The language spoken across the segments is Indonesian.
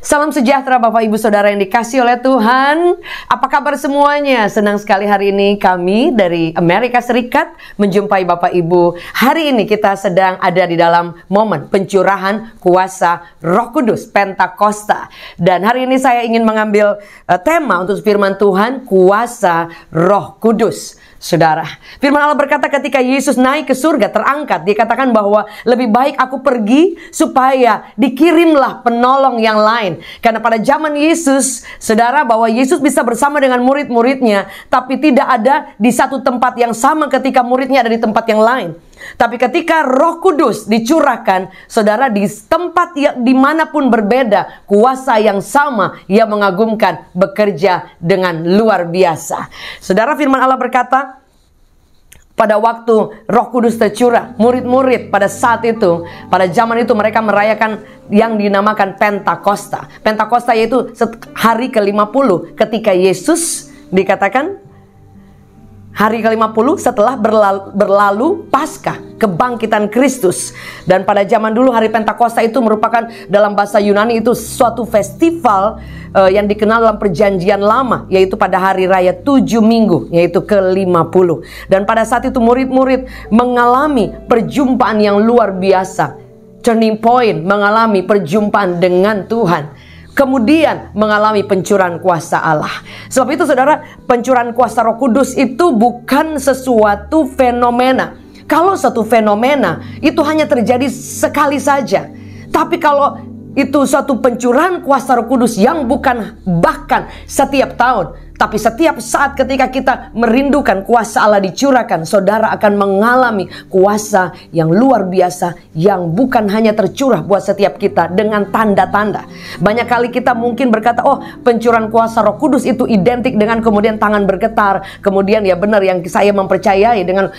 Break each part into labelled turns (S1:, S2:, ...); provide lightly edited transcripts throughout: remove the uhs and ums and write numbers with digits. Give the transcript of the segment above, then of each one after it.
S1: Salam sejahtera Bapak Ibu Saudara yang dikasihi oleh Tuhan. Apa kabar semuanya? Senang sekali hari ini kami dari Amerika Serikat menjumpai Bapak Ibu. Hari ini kita sedang ada di dalam momen pencurahan kuasa Roh Kudus Pentakosta. Dan hari ini saya ingin mengambil tema untuk firman Tuhan, kuasa Roh Kudus. Saudara, firman Allah berkata ketika Yesus naik ke surga terangkat, dikatakan bahwa lebih baik aku pergi supaya dikirimlah penolong yang lain. Karena pada zaman Yesus, saudara, bahwa Yesus bisa bersama dengan murid-muridnya, tapi tidak ada di satu tempat yang sama ketika muridnya ada di tempat yang lain. Tapi ketika Roh Kudus dicurahkan, saudara, di tempat yang dimanapun berbeda, kuasa yang sama yang mengagumkan bekerja dengan luar biasa. Saudara, firman Allah berkata, pada waktu Roh Kudus tercurah, murid-murid pada saat itu, pada zaman itu mereka merayakan yang dinamakan Pentakosta. Pentakosta yaitu hari ke-50 ketika Yesus, dikatakan hari ke-50 setelah berlalu Paskah, kebangkitan Kristus. Dan pada zaman dulu hari Pentakosta itu merupakan dalam bahasa Yunani itu suatu festival yang dikenal dalam perjanjian lama, yaitu pada hari raya 7 minggu, yaitu ke-50. Dan pada saat itu murid-murid mengalami perjumpaan yang luar biasa. Turning point, mengalami perjumpaan dengan Tuhan. Kemudian mengalami pencurahan kuasa Allah. Sebab itu saudara, pencurahan kuasa Roh Kudus itu bukan sesuatu fenomena. Kalau satu fenomena itu hanya terjadi sekali saja. Tapi kalau itu suatu pencurahan kuasa Roh Kudus yang bukan bahkan setiap tahun, tapi setiap saat ketika kita merindukan kuasa Allah dicurahkan, saudara akan mengalami kuasa yang luar biasa yang bukan hanya tercurah buat setiap kita dengan tanda-tanda. Banyak kali kita mungkin berkata, oh, pencurahan kuasa Roh Kudus itu identik dengan kemudian tangan bergetar, kemudian ya benar yang saya mempercayai dengan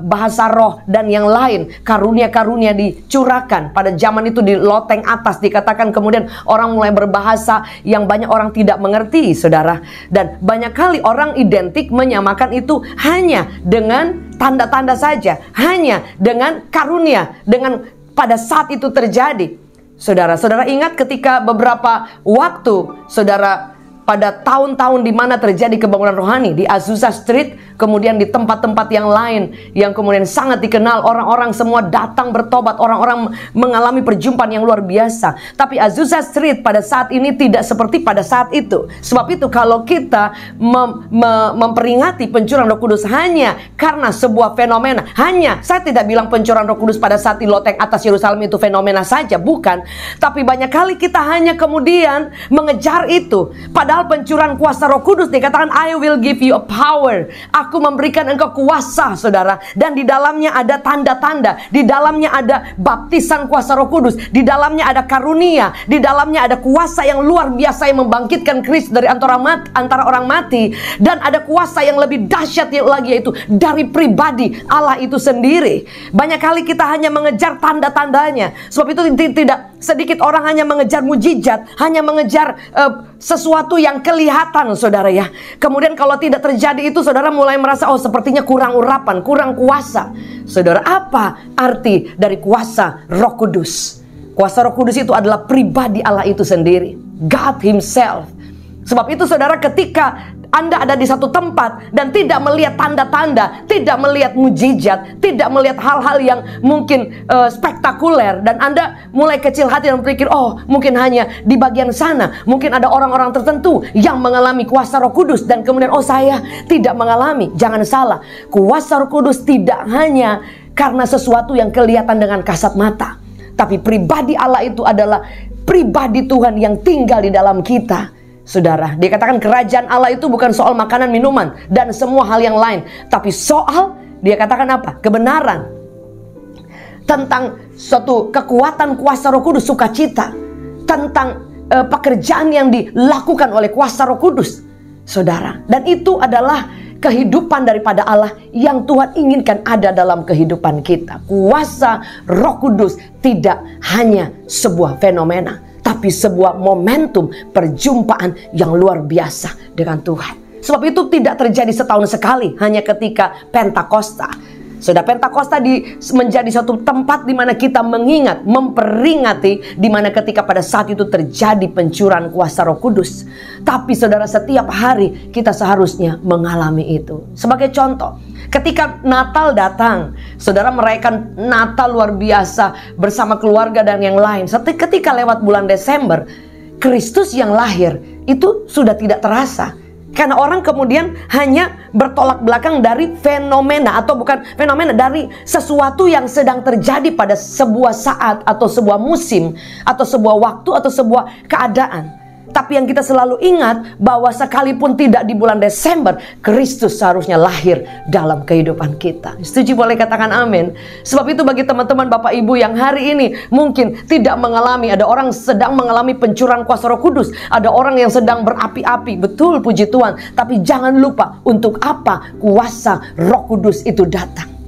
S1: bahasa roh dan yang lain, karunia-karunia dicurahkan. Pada zaman itu di loteng atas dikatakan kemudian orang mulai berbahasa yang banyak orang tidak mengerti, saudara. Dan banyak kali orang identik menyamakan itu hanya dengan tanda-tanda saja, hanya dengan karunia, dengan pada saat itu terjadi. Saudara ingat ketika beberapa waktu, saudara, pada tahun-tahun di mana terjadi kebangunan rohani di Azusa Street, kemudian di tempat-tempat yang lain yang kemudian sangat dikenal, orang-orang semua datang bertobat, orang-orang mengalami perjumpaan yang luar biasa. Tapi Azusa Street pada saat ini tidak seperti pada saat itu. Sebab itu kalau kita memperingati pencurahan Roh Kudus hanya karena sebuah fenomena, saya tidak bilang pencurahan Roh Kudus pada saat di loteng atas Yerusalem itu fenomena saja, bukan. Tapi banyak kali kita hanya kemudian mengejar itu. Padahal pencurahan kuasa Roh Kudus dikatakan, I will give you a power. Aku memberikan engkau kuasa, saudara. Dan di dalamnya ada tanda-tanda. Di dalamnya ada baptisan kuasa Roh Kudus. Di dalamnya ada karunia. Di dalamnya ada kuasa yang luar biasa yang membangkitkan Kristus dari antara orang mati. Dan ada kuasa yang lebih dahsyat lagi, yaitu dari pribadi Allah itu sendiri. Banyak kali kita hanya mengejar tanda-tandanya. Sebab itu tidak sedikit orang hanya mengejar mujizat, hanya mengejar sesuatu yang kelihatan, saudara ya. Kemudian kalau tidak terjadi itu, saudara mulai merasa, oh sepertinya kurang urapan, kurang kuasa. Saudara, apa arti dari kuasa Roh Kudus? Kuasa Roh Kudus itu adalah pribadi Allah itu sendiri, God Himself. Sebab itu saudara, ketika Anda ada di satu tempat dan tidak melihat tanda-tanda, tidak melihat mujizat, tidak melihat hal-hal yang mungkin spektakuler, dan Anda mulai kecil hati dan berpikir, oh mungkin hanya di bagian sana, mungkin ada orang-orang tertentu yang mengalami kuasa Roh Kudus, dan kemudian oh saya tidak mengalami. Jangan salah, kuasa Roh Kudus tidak hanya karena sesuatu yang kelihatan dengan kasat mata, tapi pribadi Allah itu adalah pribadi Tuhan yang tinggal di dalam kita. Saudara, dikatakan kerajaan Allah itu bukan soal makanan, minuman, dan semua hal yang lain. Tapi soal, dia katakan apa? Kebenaran. Tentang suatu kekuatan kuasa Roh Kudus, sukacita. Tentang pekerjaan yang dilakukan oleh kuasa Roh Kudus. Saudara, dan itu adalah kehidupan daripada Allah yang Tuhan inginkan ada dalam kehidupan kita. Kuasa Roh Kudus tidak hanya sebuah fenomena, tapi sebuah momentum perjumpaan yang luar biasa dengan Tuhan. Sebab itu tidak terjadi setahun sekali, hanya ketika Pentakosta. Saudara, Pentakosta menjadi suatu tempat di mana kita mengingat, memperingati, di mana ketika pada saat itu terjadi pencurahan kuasa Roh Kudus. Tapi saudara, setiap hari kita seharusnya mengalami itu. Sebagai contoh, ketika Natal datang, saudara merayakan Natal luar biasa bersama keluarga dan yang lain. Ketika lewat bulan Desember, Kristus yang lahir itu sudah tidak terasa. Karena orang kemudian hanya bertolak belakang dari fenomena, atau bukan fenomena, dari sesuatu yang sedang terjadi pada sebuah saat atau sebuah musim atau sebuah waktu atau sebuah keadaan. Tapi yang kita selalu ingat bahwa sekalipun tidak di bulan Desember, Kristus seharusnya lahir dalam kehidupan kita. Setuju? Boleh katakan amin. Sebab itu bagi teman-teman Bapak Ibu yang hari ini mungkin tidak mengalami, ada orang sedang mengalami pencurahan kuasa Roh Kudus, ada orang yang sedang berapi-api. Betul, puji Tuhan. Tapi jangan lupa untuk apa kuasa Roh Kudus itu datang.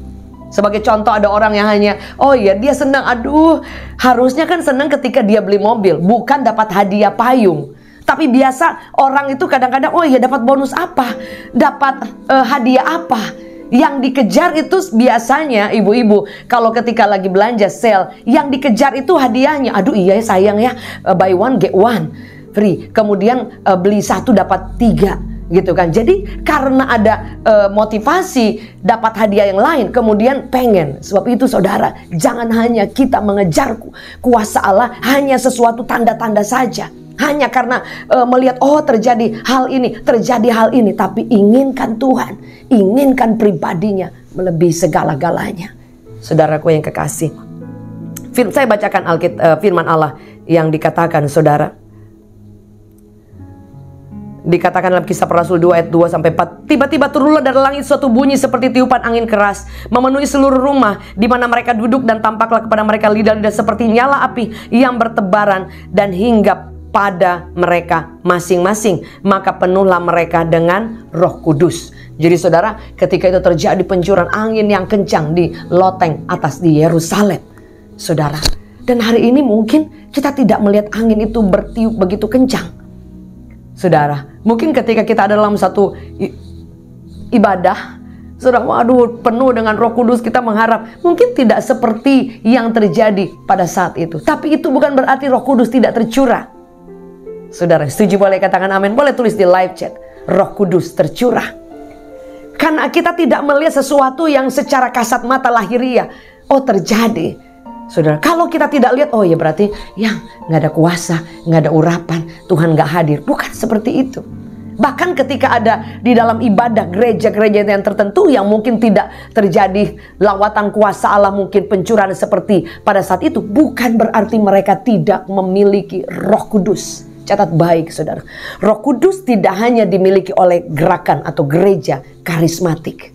S1: Sebagai contoh, ada orang yang hanya, oh iya dia senang, aduh harusnya kan senang ketika dia beli mobil, bukan dapat hadiah payung. Tapi biasa orang itu kadang-kadang, oh iya dapat bonus apa, dapat hadiah apa. Yang dikejar itu biasanya ibu-ibu, kalau ketika lagi belanja sale, yang dikejar itu hadiahnya. Aduh iya sayang ya, buy one get one free. Kemudian beli satu dapat 3. Gitu kan. Jadi karena ada motivasi dapat hadiah yang lain, kemudian pengen. Sebab itu saudara, jangan hanya kita mengejar kuasa Allah hanya sesuatu tanda-tanda saja, hanya karena melihat oh terjadi hal ini, tapi inginkan Tuhan, inginkan pribadinya melebihi segala-galanya. Saudaraku yang kekasih, saya bacakan firman Allah yang dikatakan, saudara. Dikatakan dalam Kisah Para Rasul 2 ayat 2-4, tiba-tiba turunlah dari langit suatu bunyi seperti tiupan angin keras, memenuhi seluruh rumah di mana mereka duduk, dan tampaklah kepada mereka lidah-lidah seperti nyala api yang bertebaran dan hinggap pada mereka masing-masing. Maka penuhlah mereka dengan Roh Kudus. Jadi saudara, ketika itu terjadi pencurahan angin yang kencang di loteng atas di Yerusalem, saudara. Dan hari ini mungkin kita tidak melihat angin itu bertiup begitu kencang. Saudara, mungkin ketika kita ada dalam satu ibadah, saudara, waduh penuh dengan Roh Kudus, kita mengharap mungkin tidak seperti yang terjadi pada saat itu. Tapi itu bukan berarti Roh Kudus tidak tercurah. Saudara, setuju? Boleh katakan amin. Boleh tulis di live chat, Roh Kudus tercurah. Karena kita tidak melihat sesuatu yang secara kasat mata lahiriah, oh terjadi. Saudara, kalau kita tidak lihat, oh ya berarti yang nggak ada kuasa, nggak ada urapan, Tuhan nggak hadir. Bukan seperti itu. Bahkan ketika ada di dalam ibadah gereja-gereja yang tertentu yang mungkin tidak terjadi lawatan kuasa Allah, mungkin pencurahan seperti pada saat itu, bukan berarti mereka tidak memiliki Roh Kudus. Catat baik saudara, Roh Kudus tidak hanya dimiliki oleh gerakan atau gereja karismatik.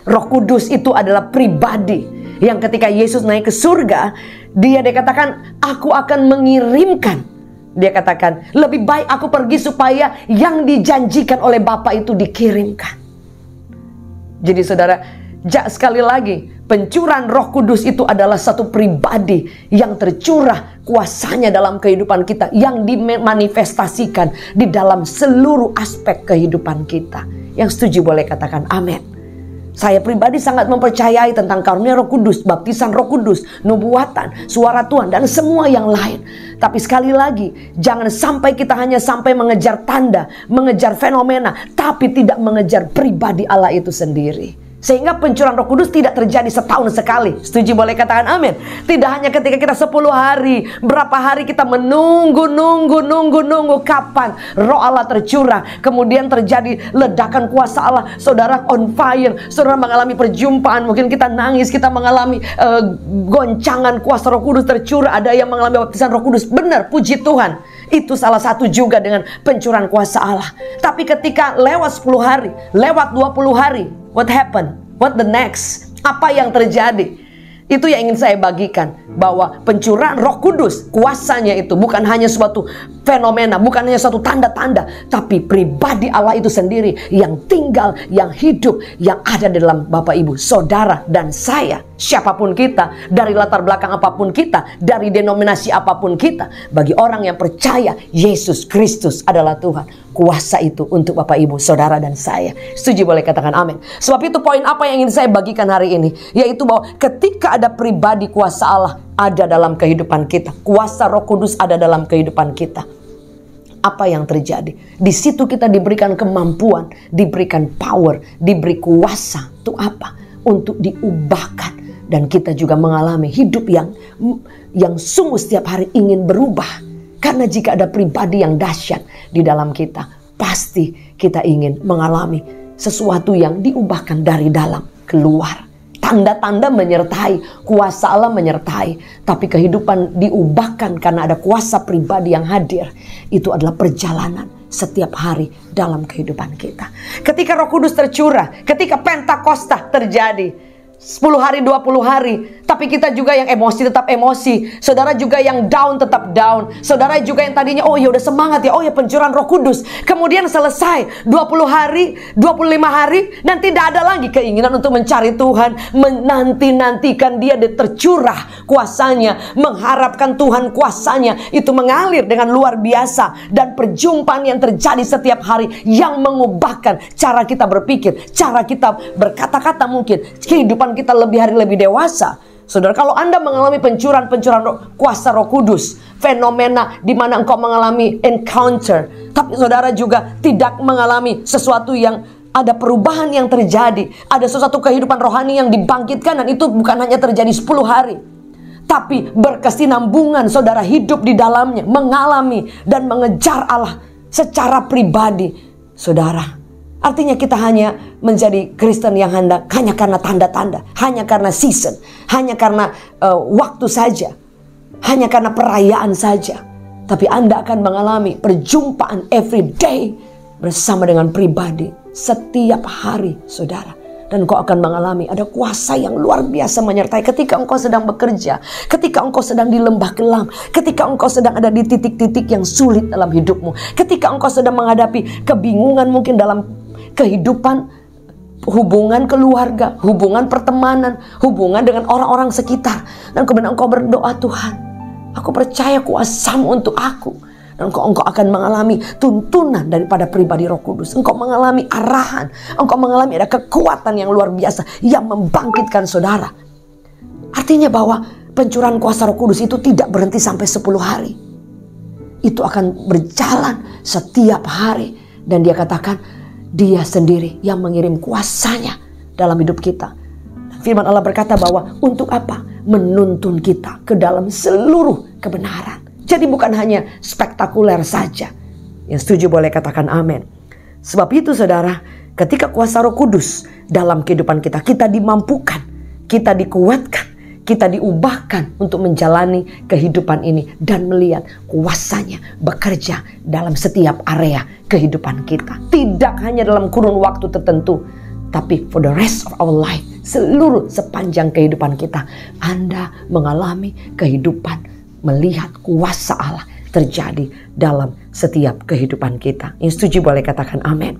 S1: Roh Kudus itu adalah pribadi yang ketika Yesus naik ke surga, dia dikatakan, aku akan mengirimkan. Dia katakan, lebih baik aku pergi supaya yang dijanjikan oleh Bapa itu dikirimkan. Jadi saudara, sekali lagi, pencurahan Roh Kudus itu adalah satu pribadi yang tercurah kuasanya dalam kehidupan kita, yang dimanifestasikan di dalam seluruh aspek kehidupan kita. Yang setuju boleh katakan amin. Saya pribadi sangat mempercayai tentang karunia Roh Kudus, baptisan Roh Kudus, nubuatan, suara Tuhan, dan semua yang lain. Tapi sekali lagi, jangan sampai kita hanya sampai mengejar tanda, mengejar fenomena, tapi tidak mengejar pribadi Allah itu sendiri. Sehingga pencurahan Roh Kudus tidak terjadi setahun sekali. Setuju boleh katakan amin. Tidak hanya ketika kita 10 hari, berapa hari kita menunggu kapan Roh Allah tercurah, kemudian terjadi ledakan kuasa Allah. Saudara on fire, saudara mengalami perjumpaan, mungkin kita nangis, kita mengalami goncangan kuasa Roh Kudus tercurah. Ada yang mengalami baptisan Roh Kudus. Benar, puji Tuhan. Itu salah satu juga dengan pencurahan kuasa Allah. Tapi ketika lewat 10 hari, lewat 20 hari, what happened? What the next? Apa yang terjadi? Itu yang ingin saya bagikan, bahwa pencurahan Roh Kudus, kuasanya itu bukan hanya suatu fenomena, bukan hanya suatu tanda-tanda, tapi pribadi Allah itu sendiri yang tinggal, yang hidup, yang ada di dalam Bapak Ibu, saudara dan saya. siapapun kita, dari latar belakang apapun kita, dari denominasi apapun kita, bagi orang yang percaya Yesus Kristus adalah Tuhan, kuasa itu untuk Bapak Ibu, Saudara dan saya. Setuju, boleh katakan amin. Sebab itu poin apa yang ingin saya bagikan hari ini, yaitu bahwa ketika ada pribadi, kuasa Allah ada dalam kehidupan kita, kuasa Roh Kudus ada dalam kehidupan kita. Apa yang terjadi? Di situ kita diberikan kemampuan, diberikan power, diberi kuasa. Untuk apa? Untuk diubahkan. Dan kita juga mengalami hidup yang sungguh setiap hari ingin berubah. Karena jika ada pribadi yang dahsyat di dalam kita, pasti kita ingin mengalami sesuatu yang diubahkan dari dalam keluar. Tanda-tanda menyertai, kuasa Allah menyertai. Tapi kehidupan diubahkan karena ada kuasa pribadi yang hadir. Itu adalah perjalanan setiap hari dalam kehidupan kita. Ketika Roh Kudus tercurah, ketika Pentakosta terjadi, 10 hari, 20 hari. Tapi kita juga yang emosi tetap emosi. Saudara juga yang down tetap down. Saudara juga yang tadinya, oh ya udah semangat ya, oh ya pencurahan Roh Kudus. Kemudian selesai 20 hari, 25 hari, dan tidak ada lagi keinginan untuk mencari Tuhan, menanti-nantikan dia tercurah kuasanya, mengharapkan Tuhan kuasanya itu mengalir dengan luar biasa. Dan perjumpaan yang terjadi setiap hari yang mengubahkan cara kita berpikir, cara kita berkata-kata, mungkin kehidupan kita lebih hari lebih dewasa. Saudara, kalau Anda mengalami pencurahan kuasa Roh Kudus, fenomena di mana engkau mengalami encounter, tapi saudara juga tidak mengalami sesuatu yang ada perubahan yang terjadi, ada sesuatu kehidupan rohani yang dibangkitkan, dan itu bukan hanya terjadi 10 hari, tapi berkesinambungan. Saudara hidup di dalamnya, mengalami dan mengejar Allah secara pribadi. Saudara, artinya kita hanya menjadi Kristen yang hanya karena tanda-tanda, hanya karena season, hanya karena waktu saja, hanya karena perayaan saja. Tapi Anda akan mengalami perjumpaan every day bersama dengan pribadi setiap hari, saudara. Dan engkau akan mengalami ada kuasa yang luar biasa menyertai ketika engkau sedang bekerja, ketika engkau sedang di lembah kelam, ketika engkau sedang ada di titik-titik yang sulit dalam hidupmu, ketika engkau sedang menghadapi kebingungan mungkin dalam kehidupan, hubungan keluarga, hubungan pertemanan, hubungan dengan orang-orang sekitar. Dan kemudian engkau berdoa, Tuhan, aku percaya kuasa-Mu untuk aku. Dan engkau akan mengalami tuntunan daripada pribadi Roh Kudus. Engkau mengalami arahan, engkau mengalami ada kekuatan yang luar biasa yang membangkitkan saudara. Artinya bahwa pencurahan kuasa Roh Kudus itu tidak berhenti sampai 10 hari. Itu akan berjalan setiap hari. Dan dia katakan, Dia sendiri yang mengirim kuasanya dalam hidup kita. Firman Allah berkata bahwa untuk apa? Menuntun kita ke dalam seluruh kebenaran. Jadi bukan hanya spektakuler saja. Yang setuju boleh katakan amin. Sebab itu saudara, ketika kuasa Roh Kudus dalam kehidupan kita, kita dimampukan, kita dikuatkan, kita diubahkan untuk menjalani kehidupan ini dan melihat kuasanya bekerja dalam setiap area kehidupan kita. Tidak hanya dalam kurun waktu tertentu, tapi for the rest of our life, sepanjang kehidupan kita, Anda mengalami kehidupan melihat kuasa Allah terjadi dalam setiap kehidupan kita. Yang setuju boleh katakan amin.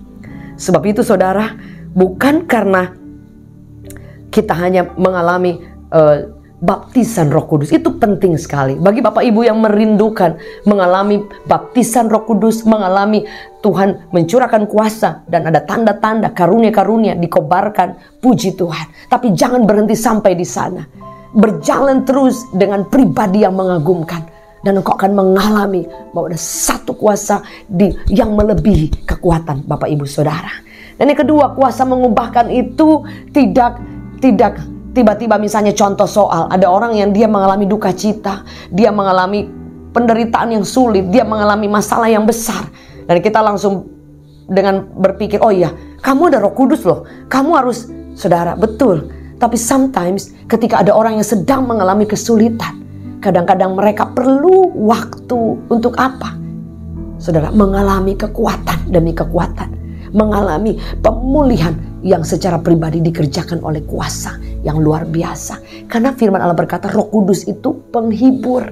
S1: Sebab itu saudara, bukan karena kita hanya mengalami baptisan Roh Kudus, itu penting sekali bagi Bapak Ibu yang merindukan mengalami baptisan Roh Kudus, mengalami Tuhan mencurahkan kuasa dan ada tanda-tanda karunia-karunia dikobarkan, puji Tuhan. Tapi jangan berhenti sampai di sana. Berjalan terus dengan pribadi yang mengagumkan, dan engkau akan mengalami bahwa ada satu kuasa yang melebihi kekuatan Bapak Ibu Saudara. Dan yang kedua, kuasa mengubahkan itu tidak tiba-tiba, misalnya contoh soal, ada orang yang dia mengalami duka cita, dia mengalami penderitaan yang sulit, dia mengalami masalah yang besar. Dan kita langsung dengan berpikir, oh iya, kamu ada Roh Kudus loh, kamu harus, saudara, betul. Tapi sometimes ketika ada orang yang sedang mengalami kesulitan, kadang-kadang mereka perlu waktu untuk apa? Saudara, mengalami kekuatan demi kekuatan, mengalami pemulihan yang secara pribadi dikerjakan oleh kuasa yang luar biasa. Karena firman Allah berkata Roh Kudus itu penghibur.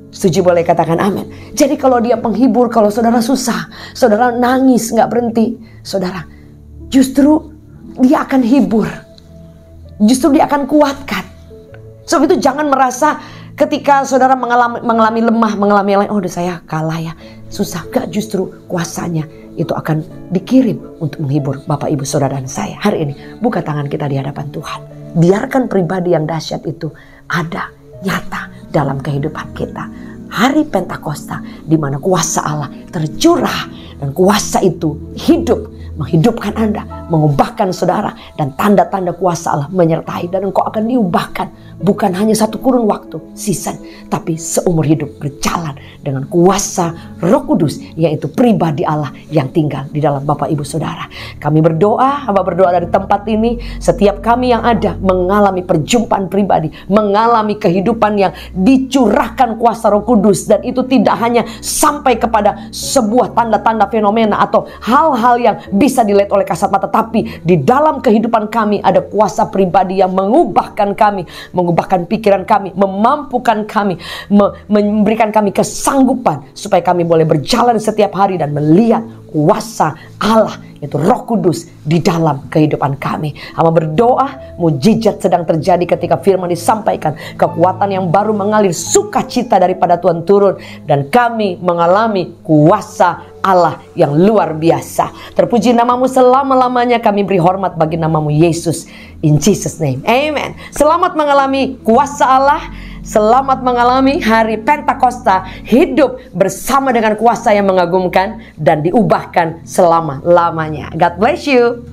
S1: Setuju boleh katakan amin. Jadi kalau dia penghibur, kalau saudara susah, saudara nangis gak berhenti, saudara, justru dia akan hibur. justru dia akan kuatkan. Sebab itu jangan merasa ketika saudara mengalami lemah, mengalami yang lain, oh udah saya kalah ya, susah. Gak, justru kuasanya itu akan dikirim untuk menghibur Bapak Ibu Saudara dan saya. Hari ini buka tangan kita di hadapan Tuhan. Biarkan pribadi yang dahsyat itu ada, nyata dalam kehidupan kita. Hari Pentakosta di mana kuasa Allah tercurah dan kuasa itu hidup, menghidupkan Anda, mengubahkan saudara, dan tanda-tanda kuasa Allah menyertai, dan engkau akan diubahkan bukan hanya satu kurun waktu, season, tapi seumur hidup berjalan dengan kuasa Roh Kudus, yaitu pribadi Allah yang tinggal di dalam Bapak Ibu Saudara. Kami berdoa, hamba berdoa dari tempat ini, setiap kami yang ada mengalami perjumpaan pribadi, mengalami kehidupan yang dicurahkan kuasa Roh Kudus, dan itu tidak hanya sampai kepada sebuah tanda-tanda fenomena atau hal-hal yang bisa dilihat oleh kasat mata, tapi di dalam kehidupan kami ada kuasa pribadi yang mengubahkan kami, mengubahkan pikiran kami, memampukan kami, memberikan kami kesanggupan supaya kami boleh berjalan setiap hari dan melihat kuasa Allah, yaitu Roh Kudus di dalam kehidupan kami. Hamba berdoa mujizat sedang terjadi ketika firman disampaikan, kekuatan yang baru mengalir, sukacita daripada Tuhan turun, dan kami mengalami kuasa Allah yang luar biasa. Terpuji namamu selama-lamanya, kami beri hormat bagi namamu Yesus. In Jesus name, amen. Selamat mengalami kuasa Allah. Selamat mengalami hari Pentakosta, hidup bersama dengan kuasa yang mengagumkan dan diubahkan selama-lamanya. God bless you.